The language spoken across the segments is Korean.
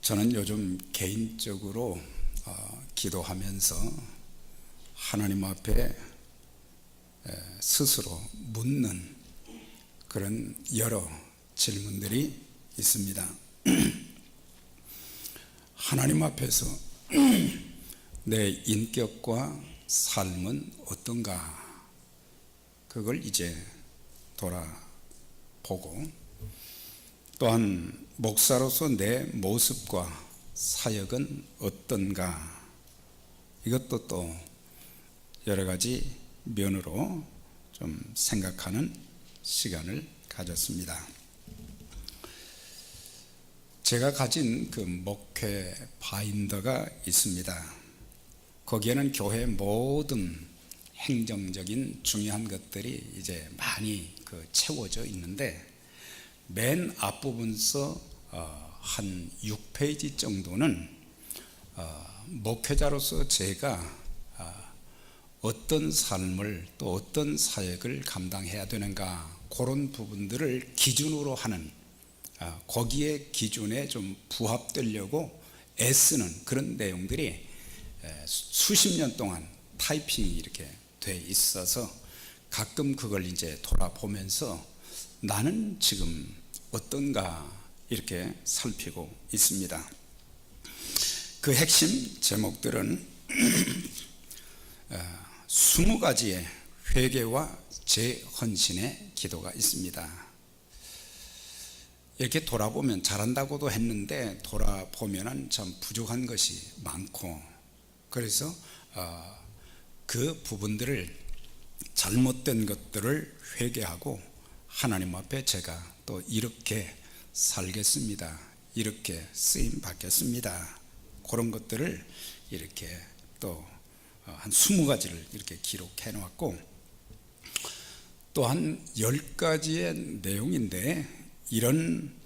저는 요즘 개인적으로 기도하면서 하나님 앞에 스스로 묻는 그런 여러 질문들이 있습니다. 하나님 앞에서 내 인격과 삶은 어떤가? 그걸 이제 돌아보고, 또한 목사로서 내 모습과 사역은 어떤가? 이것도 또 여러 가지 면으로 좀 생각하는 시간을 가졌습니다. 제가 가진 그 목회 바인더가 있습니다. 거기에는 교회 모든 행정적인 중요한 것들이 이제 많이 채워져 있는데, 맨 앞부분서 한 6페이지 정도는 목회자로서 제가 어떤 삶을 또 어떤 사역을 감당해야 되는가, 그런 부분들을 기준으로 하는, 거기에 기준에 좀 부합되려고 애쓰는 그런 내용들이 수십 년 동안 타이핑이 이렇게 돼 있어서 가끔 그걸 이제 돌아보면서 나는 지금 어떤가 이렇게 살피고 있습니다. 그 핵심 제목들은 20가지의 회개와 재헌신의 기도가 있습니다. 이렇게 돌아보면 잘한다고도 했는데 돌아보면 참 부족한 것이 많고, 그래서 그 부분들을, 잘못된 것들을 회개하고 하나님 앞에 제가 또 이렇게 살겠습니다, 이렇게 쓰임 받겠습니다, 그런 것들을 이렇게 또 한 20가지를 이렇게 기록해 놓았고, 또 한 10가지의 내용인데, 이런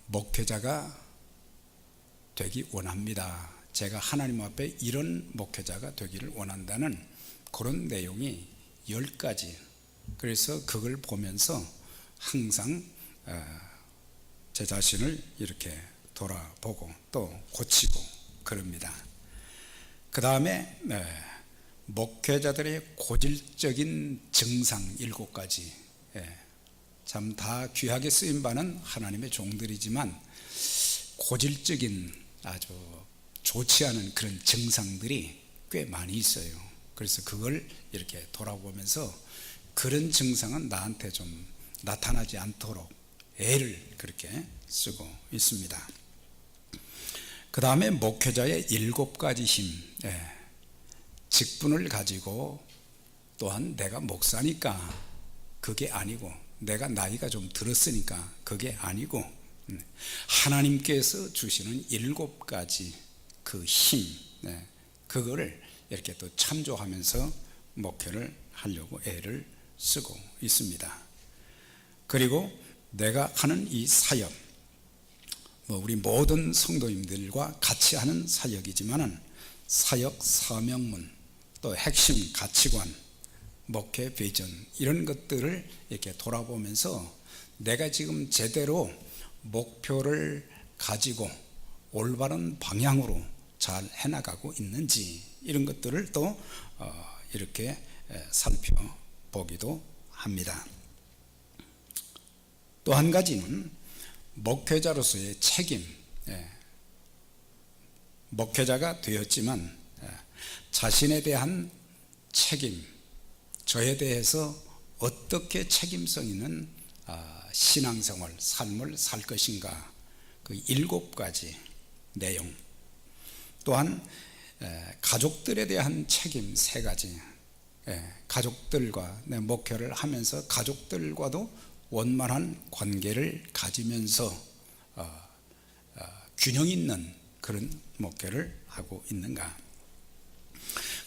목회자가 되기 원합니다, 제가 하나님 앞에 이런 목회자가 되기를 원한다는 그런 내용이 10가지. 그래서 그걸 보면서 항상 제 자신을 이렇게 돌아보고 또 고치고 그럽니다. 그 다음에 목회자들의 고질적인 증상 7가지. 참 다 귀하게 쓰임받는 하나님의 종들이지만 고질적인 아주 좋지 않은 그런 증상들이 꽤 많이 있어요. 그래서 그걸 이렇게 돌아보면서 그런 증상은 나한테 좀 나타나지 않도록 애를 그렇게 쓰고 있습니다. 그 다음에 목회자의 7가지 힘. 직분을 가지고, 또한 내가 목사니까 그게 아니고, 내가 나이가 좀 들었으니까 그게 아니고, 하나님께서 주시는 7가지 그 힘, 그거를 이렇게 또 참조하면서 목회를 하려고 애를 쓰고 있습니다. 그리고 내가 하는 이 사역, 우리 모든 성도님들과 같이 하는 사역이지만은 사역 사명문, 또 핵심 가치관, 목회 비전, 이런 것들을 이렇게 돌아보면서 내가 지금 제대로 목표를 가지고 올바른 방향으로 잘 해나가고 있는지, 이런 것들을 또 이렇게 살펴보기도 합니다. 또 한 가지는 목회자로서의 책임. 목회자가 되었지만 자신에 대한 책임, 저에 대해서 어떻게 책임성 있는 신앙생활, 삶을 살 것인가, 그 7가지 내용. 또한 가족들에 대한 책임 3가지. 가족들과 내 목회를 하면서 가족들과도 원만한 관계를 가지면서 균형 있는 그런 목회를 하고 있는가.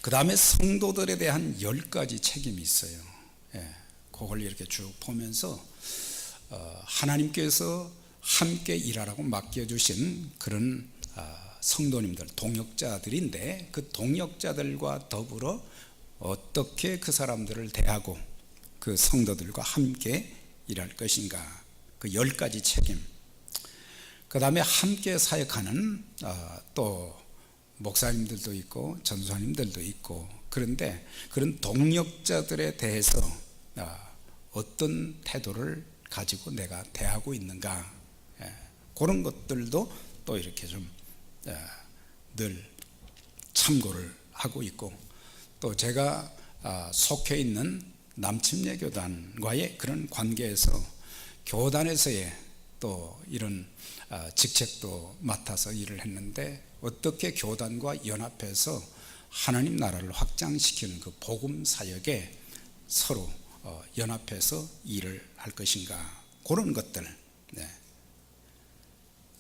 그 다음에 성도들에 대한 10가지 책임이 있어요. 그걸 이렇게 쭉 보면서 하나님께서 함께 일하라고 맡겨주신 그런 성도님들, 동역자들인데, 그 동역자들과 더불어 어떻게 그 사람들을 대하고 그 성도들과 함께 일할 것인가, 그 10가지 책임. 그 다음에 함께 사역하는 또 목사님들도 있고 전도사님들도 있고, 그런데 그런 동역자들에 대해서 어떤 태도를 가지고 내가 대하고 있는가, 그런 것들도 또 이렇게 좀 늘 참고를 하고 있고, 또 제가 속해 있는 남침례 교단과의 그런 관계에서 교단에서의 또 이런 직책도 맡아서 일을 했는데, 어떻게 교단과 연합해서 하나님 나라를 확장시키는 그 복음 사역에 서로 연합해서 일을 할 것인가, 그런 것들.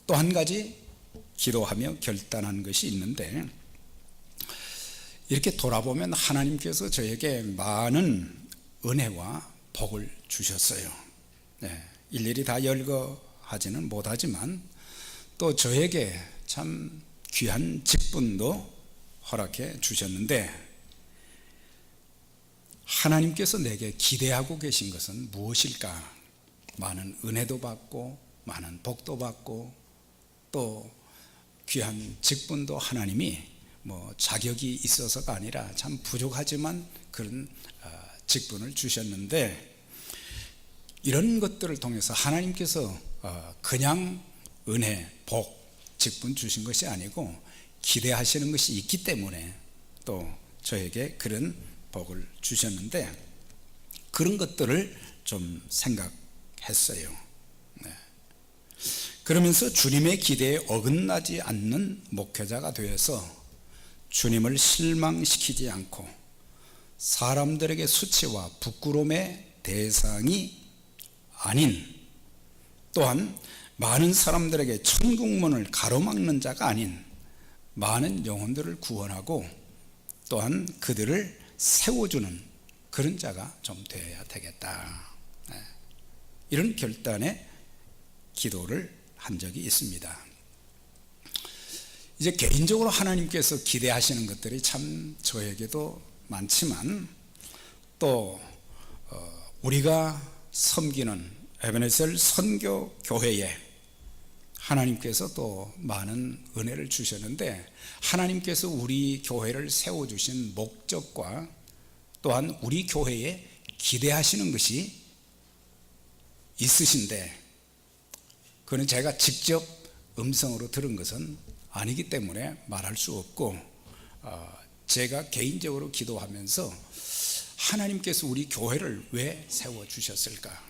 또 한 가지 기도하며 결단한 것이 있는데, 이렇게 돌아보면 하나님께서 저에게 많은 은혜와 복을 주셨어요. 일일이 다 열거하지는 못하지만 또 저에게 참 귀한 직분도 허락해 주셨는데, 하나님께서 내게 기대하고 계신 것은 무엇일까? 많은 은혜도 받고 많은 복도 받고 또 귀한 직분도 하나님이 뭐 자격이 있어서가 아니라 참 부족하지만 그런 직분을 주셨는데, 이런 것들을 통해서 하나님께서 그냥 은혜, 복, 직분 주신 것이 아니고 기대하시는 것이 있기 때문에 또 저에게 그런 복을 주셨는데, 그런 것들을 좀 생각했어요. 그러면서 주님의 기대에 어긋나지 않는 목회자가 되어서 주님을 실망시키지 않고 사람들에게 수치와 부끄러움의 대상이 아닌, 또한 많은 사람들에게 천국문을 가로막는 자가 아닌 많은 영혼들을 구원하고 또한 그들을 세워주는 그런 자가 좀 되어야 되겠다, 이런 결단의 기도를 한 적이 있습니다. 이제 개인적으로 하나님께서 기대하시는 것들이 참 저에게도 많지만, 또 우리가 섬기는 에베네셀 선교교회에 하나님께서 또 많은 은혜를 주셨는데, 하나님께서 우리 교회를 세워주신 목적과 또한 우리 교회에 기대하시는 것이 있으신데, 그는 제가 직접 음성으로 들은 것은 아니기 때문에 말할 수 없고, 제가 개인적으로 기도하면서 하나님께서 우리 교회를 왜 세워주셨을까,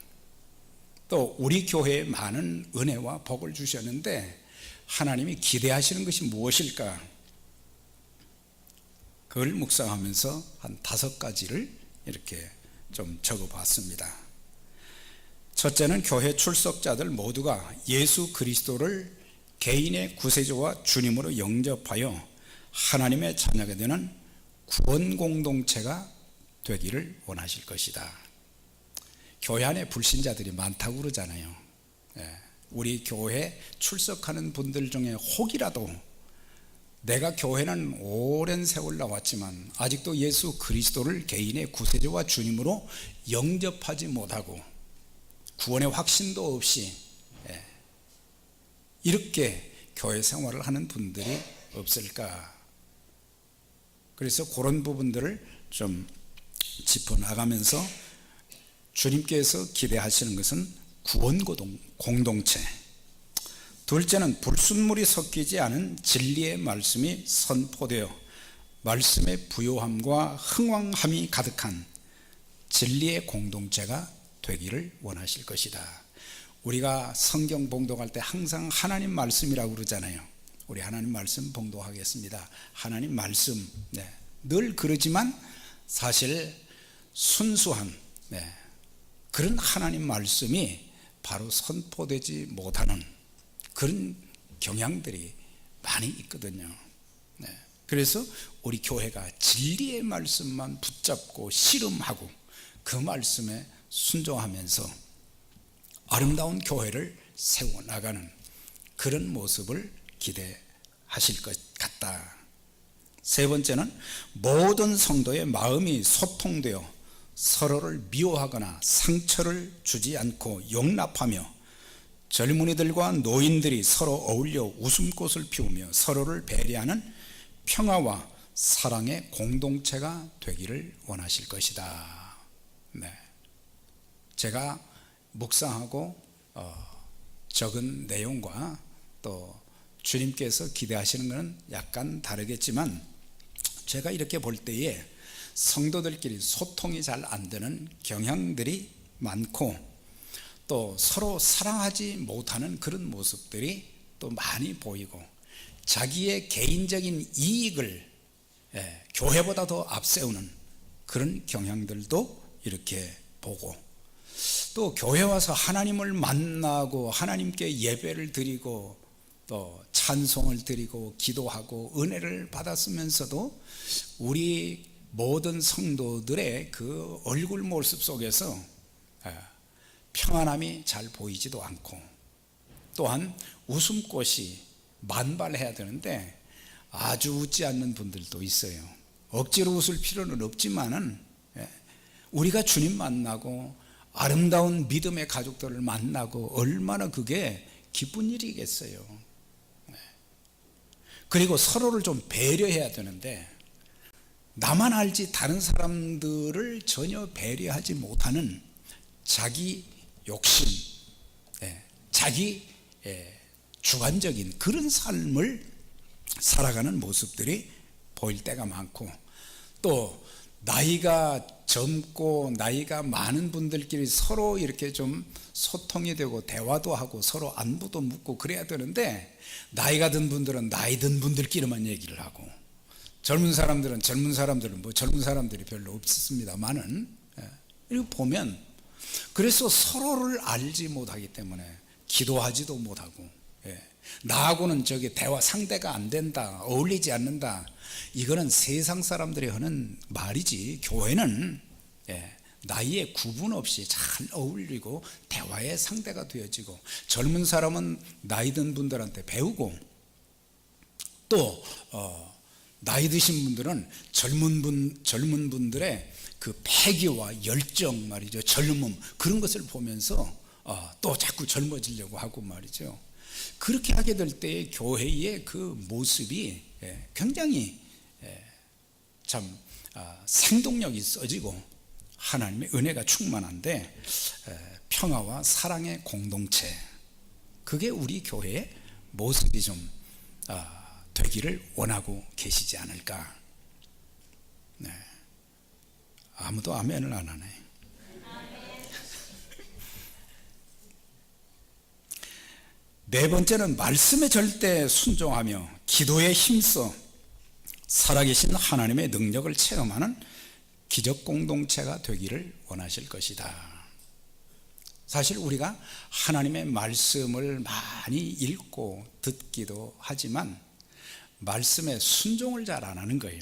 또 우리 교회에 많은 은혜와 복을 주셨는데 하나님이 기대하시는 것이 무엇일까, 그걸 묵상하면서 한 5가지를 이렇게 좀 적어봤습니다. 첫째는 교회 출석자들 모두가 예수 그리스도를 개인의 구세주와 주님으로 영접하여 하나님의 자녀가 되는 구원 공동체가 되기를 원하실 것이다. 교회 안에 불신자들이 많다고 그러잖아요. 우리 교회 출석하는 분들 중에 혹이라도 내가 교회는 오랜 세월 나왔지만 아직도 예수 그리스도를 개인의 구세주와 주님으로 영접하지 못하고 구원의 확신도 없이 이렇게 교회 생활을 하는 분들이 없을까. 그래서 그런 부분들을 좀 짚어나가면서 주님께서 기대하시는 것은 구원 공동체, 둘째는 불순물이 섞이지 않은 진리의 말씀이 선포되어 말씀의 부요함과 흥왕함이 가득한 진리의 공동체가 되기를 원하실 것이다. 우리가 성경 봉독할 때 항상 하나님 말씀이라고 그러잖아요. 우리 하나님 말씀 봉독하겠습니다. 하나님 말씀, 늘 그러지만 사실 순수한 그런 하나님 말씀이 바로 선포되지 못하는 그런 경향들이 많이 있거든요. 그래서 우리 교회가 진리의 말씀만 붙잡고 씨름하고 그 말씀에 순종하면서 아름다운 교회를 세워나가는 그런 모습을 기대하실 것 같다. 세 번째는 모든 성도의 마음이 소통되어 서로를 미워하거나 상처를 주지 않고 용납하며 젊은이들과 노인들이 서로 어울려 웃음꽃을 피우며 서로를 배려하는 평화와 사랑의 공동체가 되기를 원하실 것이다. 네. 제가 묵상하고 적은 내용과 또 주님께서 기대하시는 것은 약간 다르겠지만, 제가 이렇게 볼 때에 성도들끼리 소통이 잘 안 되는 경향들이 많고, 또 서로 사랑하지 못하는 그런 모습들이 또 많이 보이고, 자기의 개인적인 이익을 교회보다 더 앞세우는 그런 경향들도 이렇게 보고, 또 교회 와서 하나님을 만나고 하나님께 예배를 드리고 또 찬송을 드리고 기도하고 은혜를 받았으면서도 우리 모든 성도들의 그 얼굴 모습 속에서 평안함이 잘 보이지도 않고, 또한 웃음꽃이 만발해야 되는데 아주 웃지 않는 분들도 있어요. 억지로 웃을 필요는 없지만은 우리가 주님 만나고 아름다운 믿음의 가족들을 만나고 얼마나 그게 기쁜 일이겠어요. 그리고 서로를 좀 배려해야 되는데, 나만 알지 다른 사람들을 전혀 배려하지 못하는 자기 욕심, 자기 주관적인 그런 삶을 살아가는 모습들이 보일 때가 많고, 또 나이가 젊고 나이가 많은 분들끼리 서로 이렇게 좀 소통이 되고 대화도 하고 서로 안부도 묻고 그래야 되는데, 나이가 든 분들은 나이 든 분들끼리만 얘기를 하고, 젊은 사람들은 뭐 젊은 사람들이 별로 없습니다만은, 이렇게 보면 그래서 서로를 알지 못하기 때문에 기도하지도 못하고, 나하고는 저기 대화 상대가 안 된다, 어울리지 않는다, 이거는 세상 사람들이 하는 말이지, 교회는 나이에 구분 없이 잘 어울리고 대화의 상대가 되어지고, 젊은 사람은 나이 든 분들한테 배우고, 또 나이 드신 분들은 젊은 분들의 그 패기와 열정 말이죠, 젊음, 그런 것을 보면서 또 자꾸 젊어지려고 하고 말이죠. 그렇게 하게 될 때 교회의 그 모습이 굉장히 참 생동력이 있어지고 하나님의 은혜가 충만한데, 평화와 사랑의 공동체, 그게 우리 교회의 모습이 좀 되기를 원하고 계시지 않을까. 네. 아무도 아멘을 안 하네. 네 번째는 말씀에 절대 순종하며 기도에 힘써 살아계신 하나님의 능력을 체험하는 기적 공동체가 되기를 원하실 것이다. 사실 우리가 하나님의 말씀을 많이 읽고 듣기도 하지만 말씀에 순종을 잘 안 하는 거예요.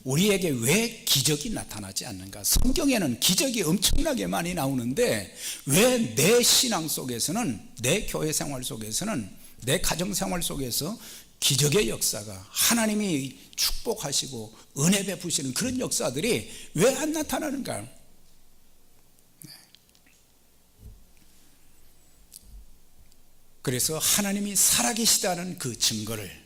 우리에게 왜 기적이 나타나지 않는가? 성경에는 기적이 엄청나게 많이 나오는데 왜 내 신앙 속에서는, 내 교회 생활 속에서는, 내 가정 생활 속에서 기적의 역사가, 하나님이 축복하시고 은혜 베푸시는 그런 역사들이 왜 안 나타나는가? 그래서 하나님이 살아계시다는 그 증거를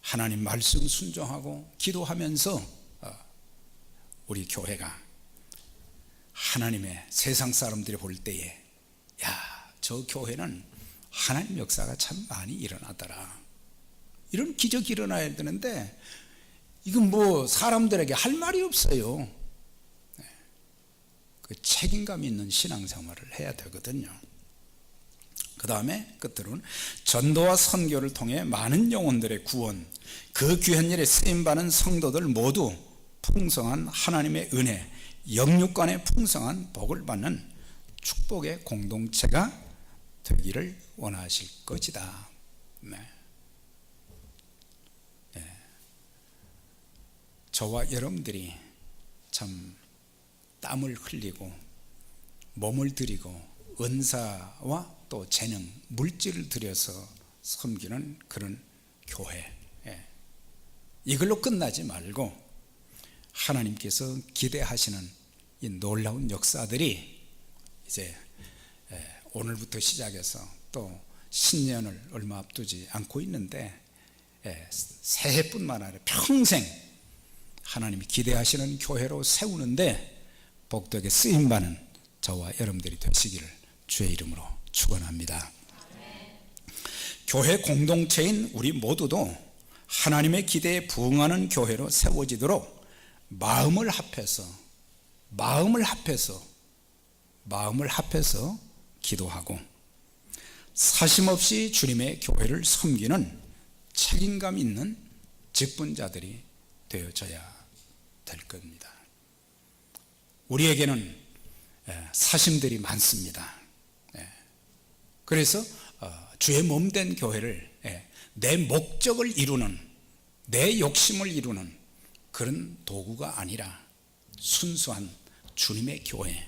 하나님 말씀 순종하고 기도하면서 우리 교회가 하나님의, 세상 사람들이 볼 때에 야, 저 교회는 하나님 역사가 참 많이 일어나더라, 이런 기적이 일어나야 되는데 이건 뭐 사람들에게 할 말이 없어요. 그 책임감 있는 신앙생활을 해야 되거든요. 그 다음에 끝으로는 전도와 선교를 통해 많은 영혼들의 구원, 그 귀한 일에 쓰임받는 성도들 모두 풍성한 하나님의 은혜, 영육간의 풍성한 복을 받는 축복의 공동체가 되기를 원하실 것이다. 네. 저와 여러분들이 참 땀을 흘리고 몸을 들이고 은사와 또 재능, 물질을 들여서 섬기는 그런 교회, 이걸로 끝나지 말고 하나님께서 기대하시는 이 놀라운 역사들이 이제 오늘부터 시작해서 또 신년을 얼마 앞두지 않고 있는데 새해뿐만 아니라 평생 하나님이 기대하시는 교회로 세우는데 복되게 쓰임받는 저와 여러분들이 되시기를 주의 이름으로 축원합니다. 교회 공동체인 우리 모두도 하나님의 기대에 부응하는 교회로 세워지도록 마음을 합해서 기도하고 사심없이 주님의 교회를 섬기는 책임감 있는 직분자들이 되어져야 될 겁니다. 우리에게는 사심들이 많습니다. 그래서 주의 몸된 교회를 내 목적을 이루는, 내 욕심을 이루는 그런 도구가 아니라 순수한 주님의 교회,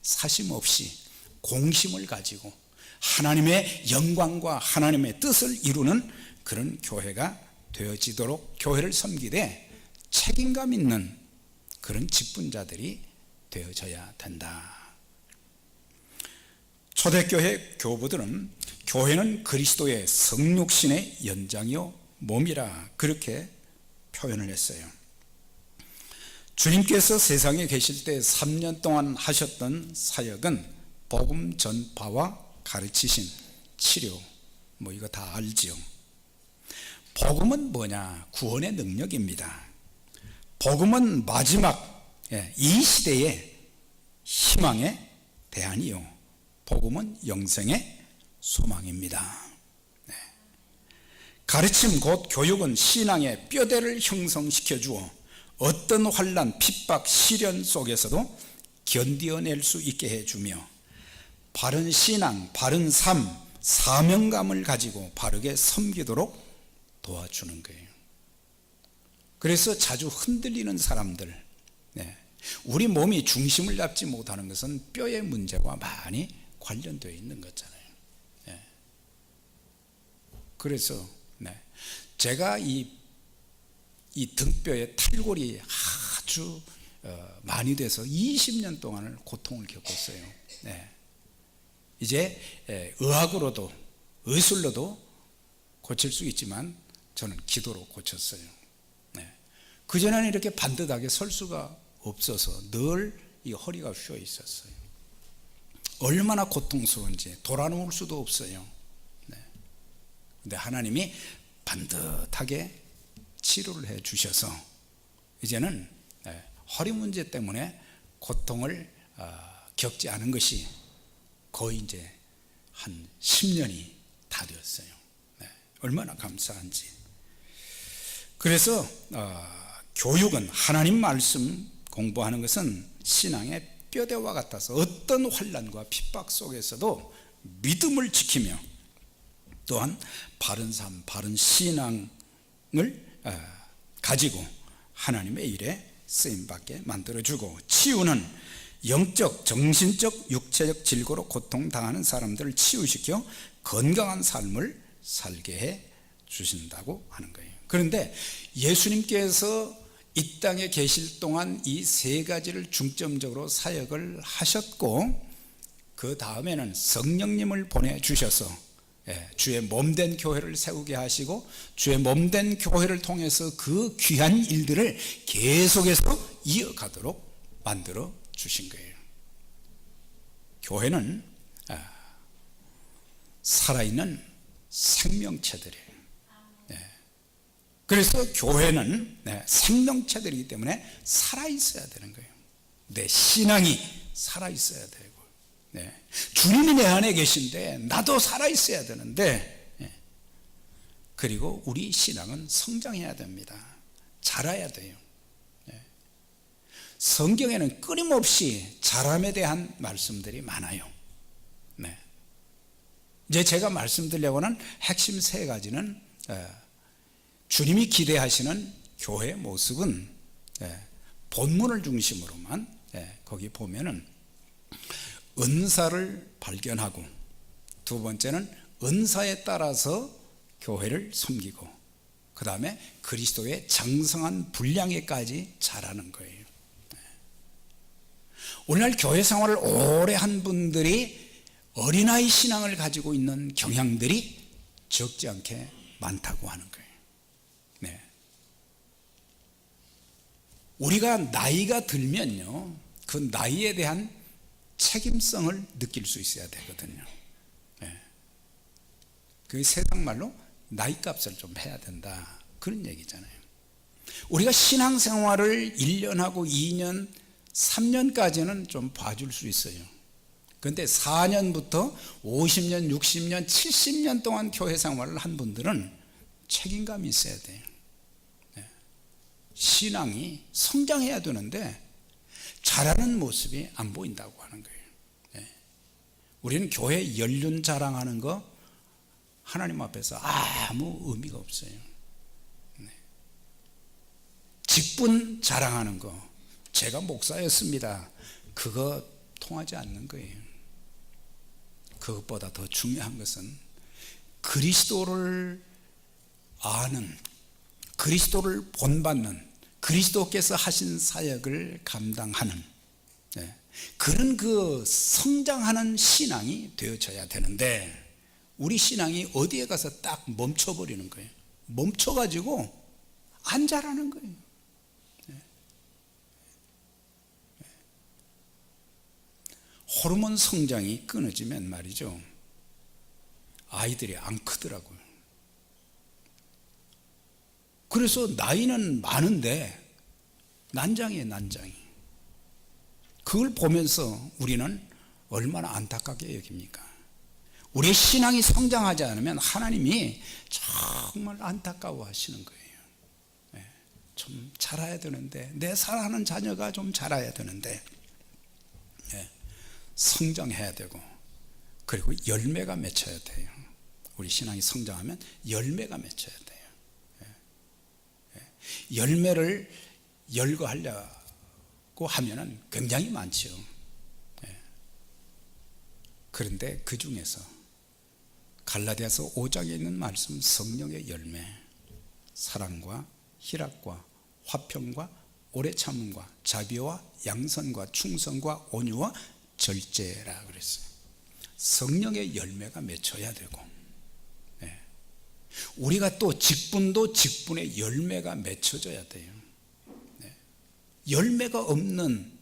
사심 없이 공심을 가지고 하나님의 영광과 하나님의 뜻을 이루는 그런 교회가 되어지도록 교회를 섬기되 책임감 있는 그런 직분자들이 되어져야 된다. 초대교회 교부들은 교회는 그리스도의 성육신의 연장이요 몸이라 그렇게 표현을 했어요. 주님께서 세상에 계실 때 3년 동안 하셨던 사역은 복음 전파와 가르치심, 치료, 이거 다 알지요. 복음은 뭐냐? 구원의 능력입니다. 복음은 마지막 이 시대의 희망의 대안이요, 복음은 영생의 소망입니다. 가르침 곧 교육은 신앙의 뼈대를 형성시켜 주어 어떤 환난, 핍박, 시련 속에서도 견디어낼 수 있게 해주며 바른 신앙, 바른 삶, 사명감을 가지고 바르게 섬기도록 도와주는 거예요. 그래서 자주 흔들리는 사람들, 우리 몸이 중심을 잡지 못하는 것은 뼈의 문제와 많이 관련되어 있는 거잖아요. 그래서 제가 이 등뼈에 탈골이 아주 많이 돼서 20년 동안을 고통을 겪었어요. 이제 의학으로도 의술로도 고칠 수 있지만 저는 기도로 고쳤어요. 그전에는 이렇게 반듯하게 설 수가 없어서 늘 이 허리가 휘어 있었어요. 얼마나 고통스러운지 돌아누울 수도 없어요. 근데 하나님이 반듯하게 치료를 해 주셔서 이제는 허리 문제 때문에 고통을 겪지 않은 것이 거의 이제 한 10년이 다 되었어요. 얼마나 감사한지. 그래서 교육은, 하나님 말씀 공부하는 것은 신앙의 뼈대와 같아서 어떤 환난과 핍박 속에서도 믿음을 지키며 또한 바른 삶, 바른 신앙을 가지고 하나님의 일에 쓰임받게 만들어주고, 치유는 영적, 정신적, 육체적 질고로 고통당하는 사람들을 치유시켜 건강한 삶을 살게 해 주신다고 하는 거예요. 그런데 예수님께서 이 땅에 계실 동안 이 세 가지를 중점적으로 사역을 하셨고, 그 다음에는 성령님을 보내주셔서 주의 몸된 교회를 세우게 하시고, 주의 몸된 교회를 통해서 그 귀한 일들을 계속해서 이어가도록 만들어 주신 거예요. 교회는 살아있는 생명체들이에요. 그래서 교회는 생명체들이기 때문에 살아있어야 되는 거예요. 내 신앙이 살아있어야 되고, 주님이 내 안에 계신데 나도 살아있어야 되는데, 그리고 우리 신앙은 성장해야 됩니다. 자라야 돼요. 성경에는 끊임없이 자람에 대한 말씀들이 많아요. 이제 제가 말씀드리려고 하는 핵심 세 가지는, 주님이 기대하시는 교회의 모습은 본문을 중심으로만, 거기 보면은 은사를 발견하고, 두 번째는 은사에 따라서 교회를 섬기고, 그 다음에 그리스도의 장성한 분량에까지 자라는 거예요. 오늘날 교회 생활을 오래 한 분들이 어린아이 신앙을 가지고 있는 경향들이 적지 않게 많다고 하는 거예요. 네. 우리가 나이가 들면요, 그 나이에 대한 책임성을 느낄 수 있어야 되거든요. 네. 그 세상 말로 나이값을 좀 해야 된다, 그런 얘기잖아요. 우리가 신앙생활을 1년하고 2년, 3년까지는 좀 봐줄 수 있어요. 그런데 4년부터 50년, 60년, 70년 동안 교회 생활을 한 분들은 책임감이 있어야 돼요. 신앙이 성장해야 되는데 자라는 모습이 안 보인다고 하는 거예요. 우리는 교회 연륜 자랑하는 거 하나님 앞에서 아무 의미가 없어요. 직분 자랑하는 거, 제가 목사였습니다, 그거 통하지 않는 거예요. 그것보다 더 중요한 것은 그리스도를 아는, 그리스도를 본받는, 그리스도께서 하신 사역을 감당하는 그런 그 성장하는 신앙이 되어져야 되는데, 우리 신앙이 어디에 가서 딱 멈춰버리는 거예요. 멈춰가지고 안 자라는 거예요. 호르몬 성장이 끊어지면 말이죠, 아이들이 안 크더라고요. 그래서 나이는 많은데 난장이에요, 난장이. 그걸 보면서 우리는 얼마나 안타깝게 여깁니까? 우리의 신앙이 성장하지 않으면 하나님이 정말 안타까워 하시는 거예요. 좀 자라야 되는데, 내 사랑하는 자녀가 좀 자라야 되는데, 성장해야 되고, 그리고 열매가 맺혀야 돼요. 우리 신앙이 성장하면 열매가 맺혀야 돼요. 열매를 열거하려고 하면은 굉장히 많죠. 그런데 그 중에서 갈라디아서 5장에 있는 말씀, 성령의 열매, 사랑과 희락과 화평과 오래 참음과 자비와 양선과 충성과 온유와 절제라 그랬어요. 성령의 열매가 맺혀야 되고, 우리가 또 직분도 직분의 열매가 맺혀져야 돼요. 열매가 없는,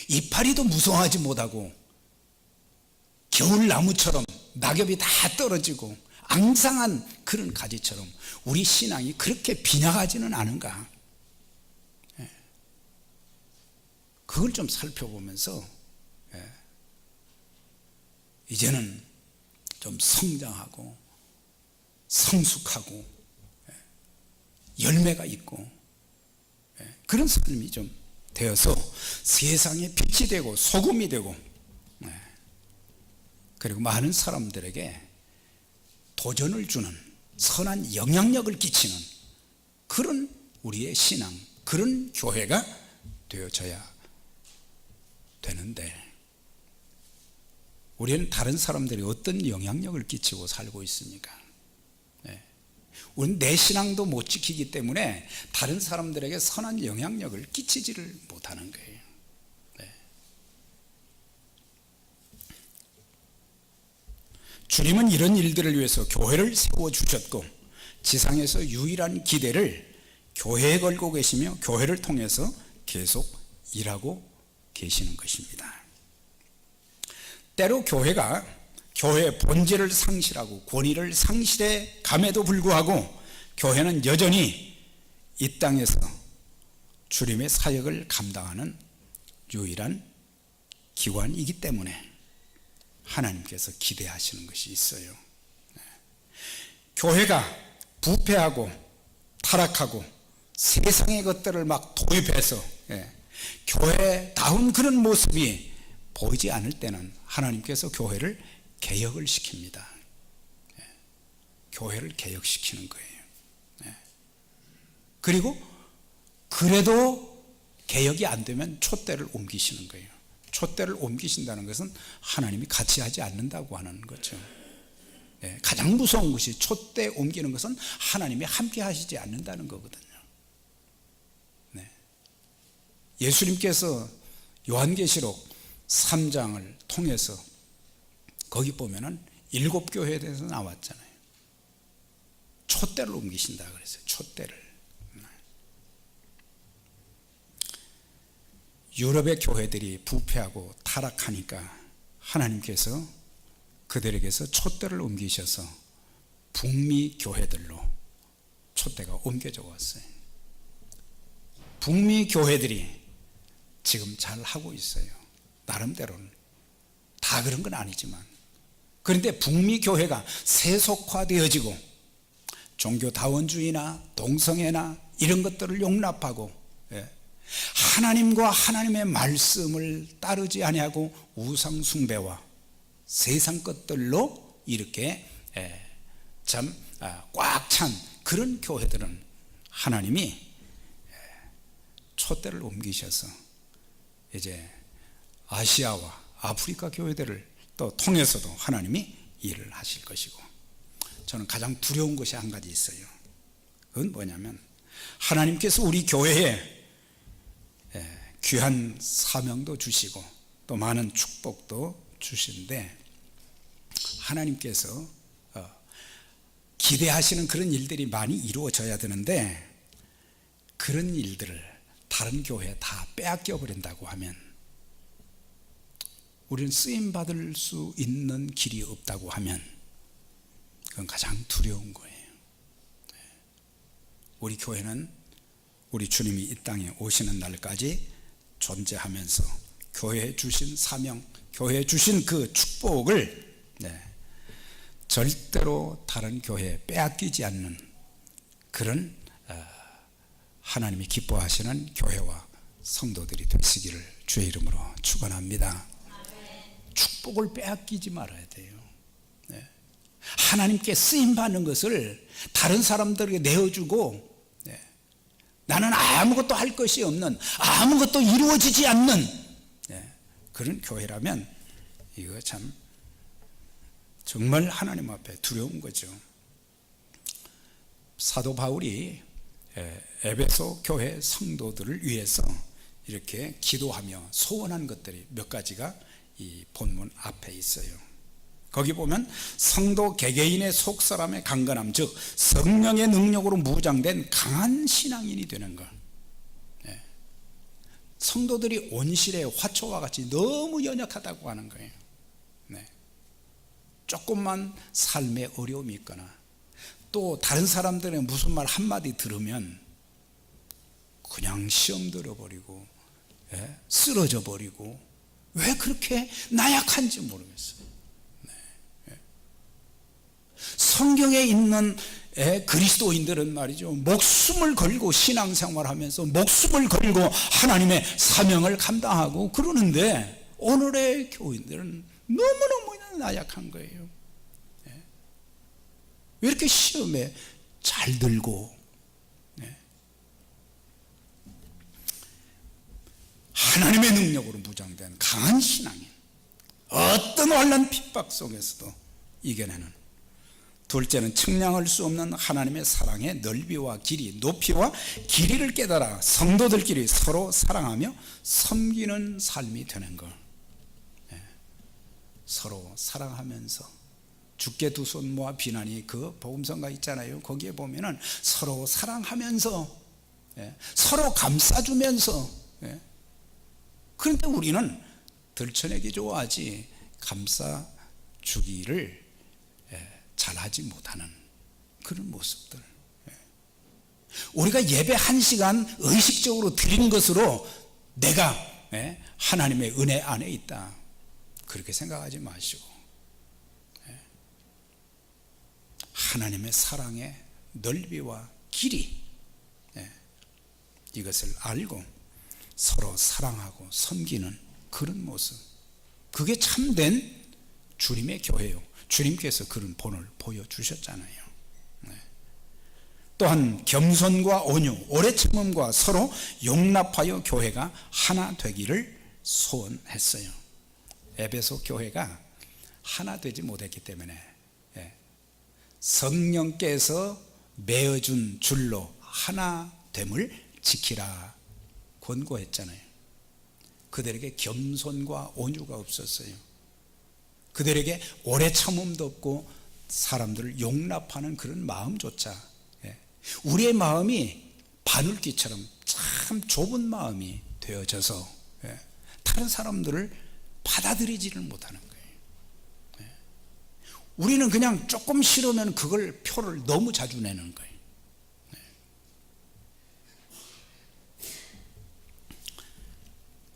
이파리도 무성하지 못하고 겨울나무처럼 낙엽이 다 떨어지고 앙상한 그런 가지처럼 우리 신앙이 그렇게 빈약하지는 않은가? 그걸 좀 살펴보면서 이제는 좀 성장하고 성숙하고 열매가 있고 그런 삶이 좀 되어서 세상에 빛이 되고 소금이 되고, 그리고 많은 사람들에게 도전을 주는 선한 영향력을 끼치는 그런 우리의 신앙, 그런 교회가 되어져야 되는데, 우리는 다른 사람들이 어떤 영향력을 끼치고 살고 있습니까? 우리는 내 신앙도 못 지키기 때문에 다른 사람들에게 선한 영향력을 끼치지를 못하는 거예요. 주님은 이런 일들을 위해서 교회를 세워주셨고, 지상에서 유일한 기대를 교회에 걸고 계시며 교회를 통해서 계속 일하고 계시는 것입니다. 때로 교회가 교회의 본질을 상실하고 권위를 상실해 감에도 불구하고 교회는 여전히 이 땅에서 주님의 사역을 감당하는 유일한 기관이기 때문에 하나님께서 기대하시는 것이 있어요. 교회가 부패하고 타락하고 세상의 것들을 막 도입해서 교회다운 그런 모습이 보이지 않을 때는 하나님께서 교회를 개혁을 시킵니다. 교회를 개혁시키는 거예요. 그리고 그래도 개혁이 안 되면 촛대를 옮기시는 거예요. 촛대를 옮기신다는 것은 하나님이 같이 하지 않는다고 하는 거죠. 가장 무서운 것이 촛대 옮기는 것은 하나님이 함께 하시지 않는다는 거거든요. 예수님께서 요한계시록 3장을 통해서 거기 보면은 7교회에 대해서 나왔잖아요. 촛대를 옮기신다 그랬어요. 촛대를. 유럽의 교회들이 부패하고 타락하니까 하나님께서 그들에게서 촛대를 옮기셔서 북미 교회들로 촛대가 옮겨져 왔어요. 북미 교회들이 지금 잘 하고 있어요. 나름대로는. 다 그런 건 아니지만. 그런데 북미 교회가 세속화되어지고 종교다원주의나 동성애나 이런 것들을 용납하고 하나님과 하나님의 말씀을 따르지 아니하고 우상 숭배와 세상 것들로 이렇게 참 꽉 찬 그런 교회들은 하나님이 촛대를 옮기셔서 이제 아시아와 아프리카 교회들을 또 통해서도 하나님이 일을 하실 것이고, 저는 가장 두려운 것이 한 가지 있어요. 그건 뭐냐면 하나님께서 우리 교회에 귀한 사명도 주시고 또 많은 축복도 주시는데, 하나님께서 기대하시는 그런 일들이 많이 이루어져야 되는데 그런 일들을 다른 교회에 다 빼앗겨 버린다고 하면 우리는 쓰임받을 수 있는 길이 없다고 하면 그건 가장 두려운 거예요. 우리 교회는 우리 주님이 이 땅에 오시는 날까지 존재하면서 교회에 주신 사명, 교회에 주신 그 축복을 절대로 다른 교회에 빼앗기지 않는 그런 하나님이 기뻐하시는 교회와 성도들이 되시기를 주의 이름으로 축원합니다. 축복을 빼앗기지 말아야 돼요. 하나님께 쓰임받는 것을 다른 사람들에게 내어주고 나는 아무것도 할 것이 없는, 아무것도 이루어지지 않는 그런 교회라면 이거 참 정말 하나님 앞에 두려운 거죠. 사도 바울이 에베소 교회 성도들을 위해서 이렇게 기도하며 소원한 것들이 몇 가지가 이 본문 앞에 있어요. 거기 보면 성도 개개인의 속사람의 강건함, 즉 성령의 능력으로 무장된 강한 신앙인이 되는 것. 성도들이 온실의 화초와 같이 너무 연약하다고 하는 거예요. 조금만 삶에 어려움이 있거나 또 다른 사람들의 무슨 말 한마디 들으면 그냥 시험 들어버리고 쓰러져 버리고, 왜 그렇게 나약한지 모르겠어요. 성경에 있는 그리스도인들은 말이죠, 목숨을 걸고 신앙생활하면서 목숨을 걸고 하나님의 사명을 감당하고 그러는데 오늘의 교인들은 너무너무 나약한 거예요. 왜 이렇게 시험에 잘 들고 하나님의 능력으로 무장된 강한 신앙인, 어떤 환난 핍박 속에서도 이겨내는. 둘째는 측량할 수 없는 하나님의 사랑의 넓이와 길이, 높이와 길이를 깨달아 성도들끼리 서로 사랑하며 섬기는 삶이 되는 것. 서로 사랑하면서 주께 두 손 모아 비나니, 그 복음성가 있잖아요. 거기에 보면은 서로 사랑하면서 서로 감싸주면서. 그런데 우리는 들춰내기 좋아하지 감싸주기를 잘하지 못하는 그런 모습들. 우리가 예배 1시간 의식적으로 드리는 것으로 내가 하나님의 은혜 안에 있다, 그렇게 생각하지 마시고 하나님의 사랑의 넓이와 길이, 이것을 알고 서로 사랑하고 섬기는 그런 모습, 그게 참된 주님의 교회요. 주님께서 그런 본을 보여주셨잖아요. 또한 겸손과 온유, 오래 참음과 서로 용납하여 교회가 하나 되기를 소원했어요. 에베소 교회가 하나 되지 못했기 때문에 성령께서 매어준 줄로 하나됨을 지키라 권고했잖아요. 그들에게 겸손과 온유가 없었어요. 그들에게 오래 참음도 없고 사람들을 용납하는 그런 마음조차, 우리의 마음이 바늘귀처럼 참 좁은 마음이 되어져서 다른 사람들을 받아들이지를 못하는 거예요. 우리는 그냥 조금 싫으면 그걸 표를 너무 자주 내는 거예요.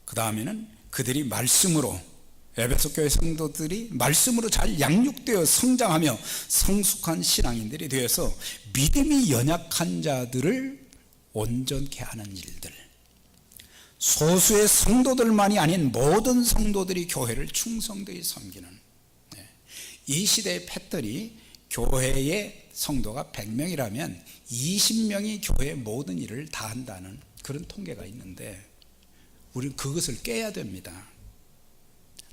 그 다음에는 그들이 말씀으로, 에베소 교회 성도들이 말씀으로 잘 양육되어 성장하며 성숙한 신앙인들이 되어서 믿음이 연약한 자들을 온전케 하는 일들, 소수의 성도들만이 아닌 모든 성도들이 교회를 충성되이 섬기는, 이 시대의 패턴이 교회의 성도가 100명이라면 20명이 교회의 모든 일을 다 한다는 그런 통계가 있는데, 우리는 그것을 깨야 됩니다.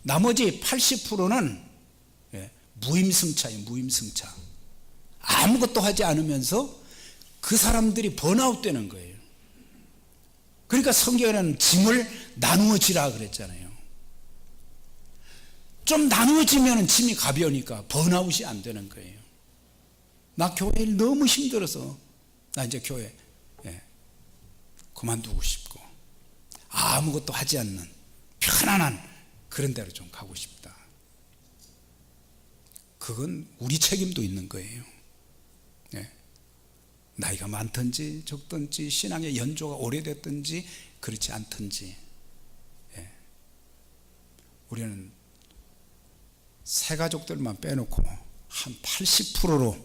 나머지 80%는 무임승차예요. 무임승차. 아무것도 하지 않으면서 그 사람들이 번아웃 되는 거예요. 그러니까 성경에는 짐을 나누어지라 그랬잖아요. 좀 나누어지면 짐이 가벼우니까 번아웃이 안 되는 거예요. 나 교회 일 너무 힘들어서 나 이제 교회 그만두고 싶고 아무것도 하지 않는 편안한 그런 데로 좀 가고 싶다. 그건 우리 책임도 있는 거예요. 나이가 많든지 적든지 신앙의 연조가 오래됐든지 그렇지 않든지, 우리는 새 가족들만 빼놓고 한 80%로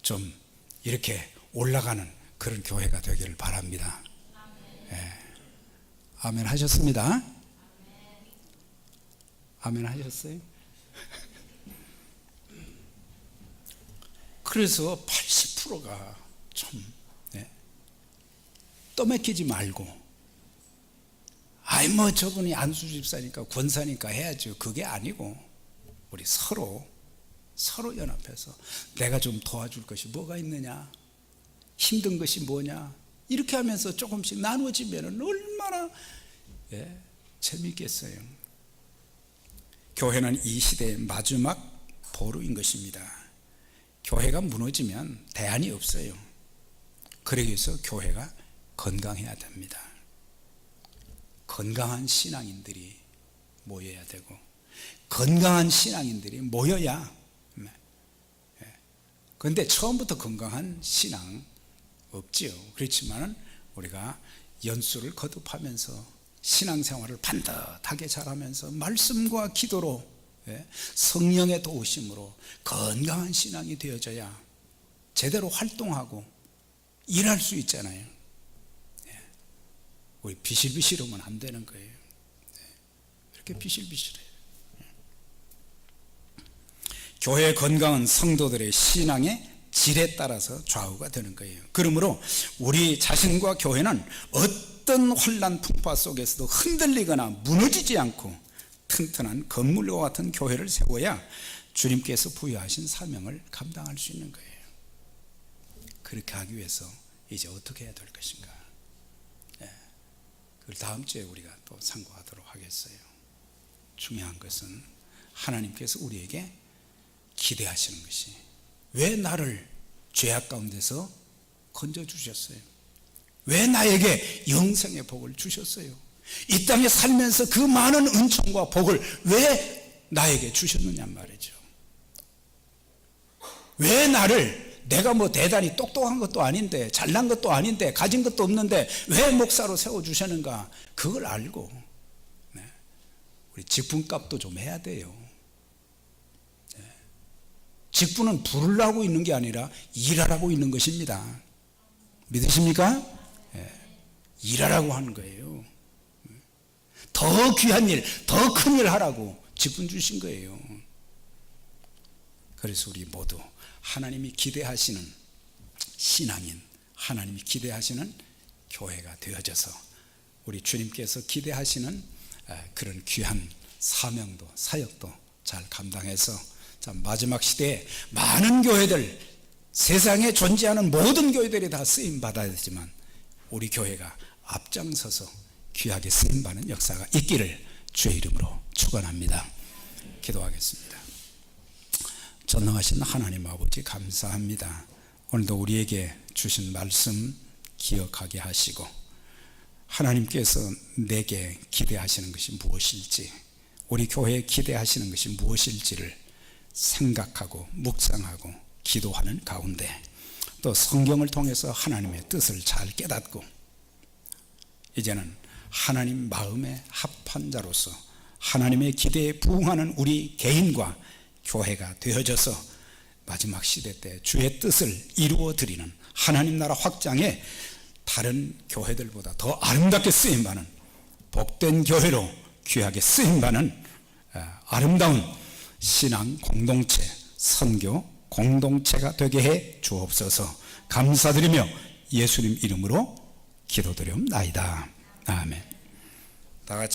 좀 이렇게 올라가는 그런 교회가 되기를 바랍니다. 아멘 하셨습니다. 아멘 하셨어요? 그래서 80%가 좀 떠맡기지 말고, 아이 뭐 저분이 안수 집사니까 권사니까 해야죠. 그게 아니고 우리 서로 연합해서 내가 좀 도와줄 것이 뭐가 있느냐, 힘든 것이 뭐냐, 이렇게 하면서 조금씩 나누어지면 얼마나 재미있겠어요. 교회는 이 시대의 마지막 보루인 것입니다. 교회가 무너지면 대안이 없어요. 그러기 위해서 교회가 건강해야 됩니다. 건강한 신앙인들이 모여야 되고, 건강한 신앙인들이 모여야, 그런데 처음부터 건강한 신앙 없지요. 그렇지만 우리가 연수를 거듭하면서 신앙생활을 반듯하게 잘하면서 말씀과 기도로, 성령의 도우심으로 건강한 신앙이 되어져야 제대로 활동하고 일할 수 있잖아요. 우리 비실비실하면 안 되는 거예요. 이렇게 비실비실해요. 교회의 건강은 성도들의 신앙의 질에 따라서 좌우가 되는 거예요. 그러므로 우리 자신과 교회는 어떤 환난 풍파 속에서도 흔들리거나 무너지지 않고 튼튼한 건물과 같은 교회를 세워야 주님께서 부여하신 사명을 감당할 수 있는 거예요. 그렇게 하기 위해서 이제 어떻게 해야 될 것인가, 그걸 다음 주에 우리가 또 상고하도록 하겠어요. 중요한 것은 하나님께서 우리에게 기대하시는 것이, 왜 나를 죄악 가운데서 건져주셨어요? 왜 나에게 영생의 복을 주셨어요? 이 땅에 살면서 그 많은 은총과 복을 왜 나에게 주셨느냐 말이죠. 왜 나를, 내가 뭐 대단히 똑똑한 것도 아닌데 잘난 것도 아닌데 가진 것도 없는데 왜 목사로 세워주셨는가, 그걸 알고 우리 직분값도 좀 해야 돼요. 직분은 부르려고 있는 게 아니라 일하라고 있는 것입니다. 믿으십니까? 일하라고 하는 거예요. 더 귀한 일, 더 큰 일 하라고 직분 주신 거예요. 그래서 우리 모두 하나님이 기대하시는 신앙인, 하나님이 기대하시는 교회가 되어져서 우리 주님께서 기대하시는 그런 귀한 사명도 사역도 잘 감당해서 마지막 시대에 많은 교회들, 세상에 존재하는 모든 교회들이 다 쓰임받아야 되지만 우리 교회가 앞장서서 귀하게 쓰임받는 역사가 있기를 주의 이름으로 축원합니다. 기도하겠습니다. 전능하신 하나님 아버지 감사합니다. 오늘도 우리에게 주신 말씀 기억하게 하시고 하나님께서 내게 기대하시는 것이 무엇일지, 우리 교회에 기대하시는 것이 무엇일지를 생각하고 묵상하고 기도하는 가운데 또 성경을 통해서 하나님의 뜻을 잘 깨닫고 이제는 하나님 마음에 합한 자로서 하나님의 기대에 부응하는 우리 개인과 교회가 되어져서 마지막 시대 때 주의 뜻을 이루어 드리는 하나님 나라 확장에 다른 교회들보다 더 아름답게 쓰임받는 복된 교회로 귀하게 쓰임받는 아름다운 신앙 공동체, 선교 공동체가 되게 해 주옵소서. 감사드리며 예수님 이름으로 기도드리옵나이다. 아멘. 다 같이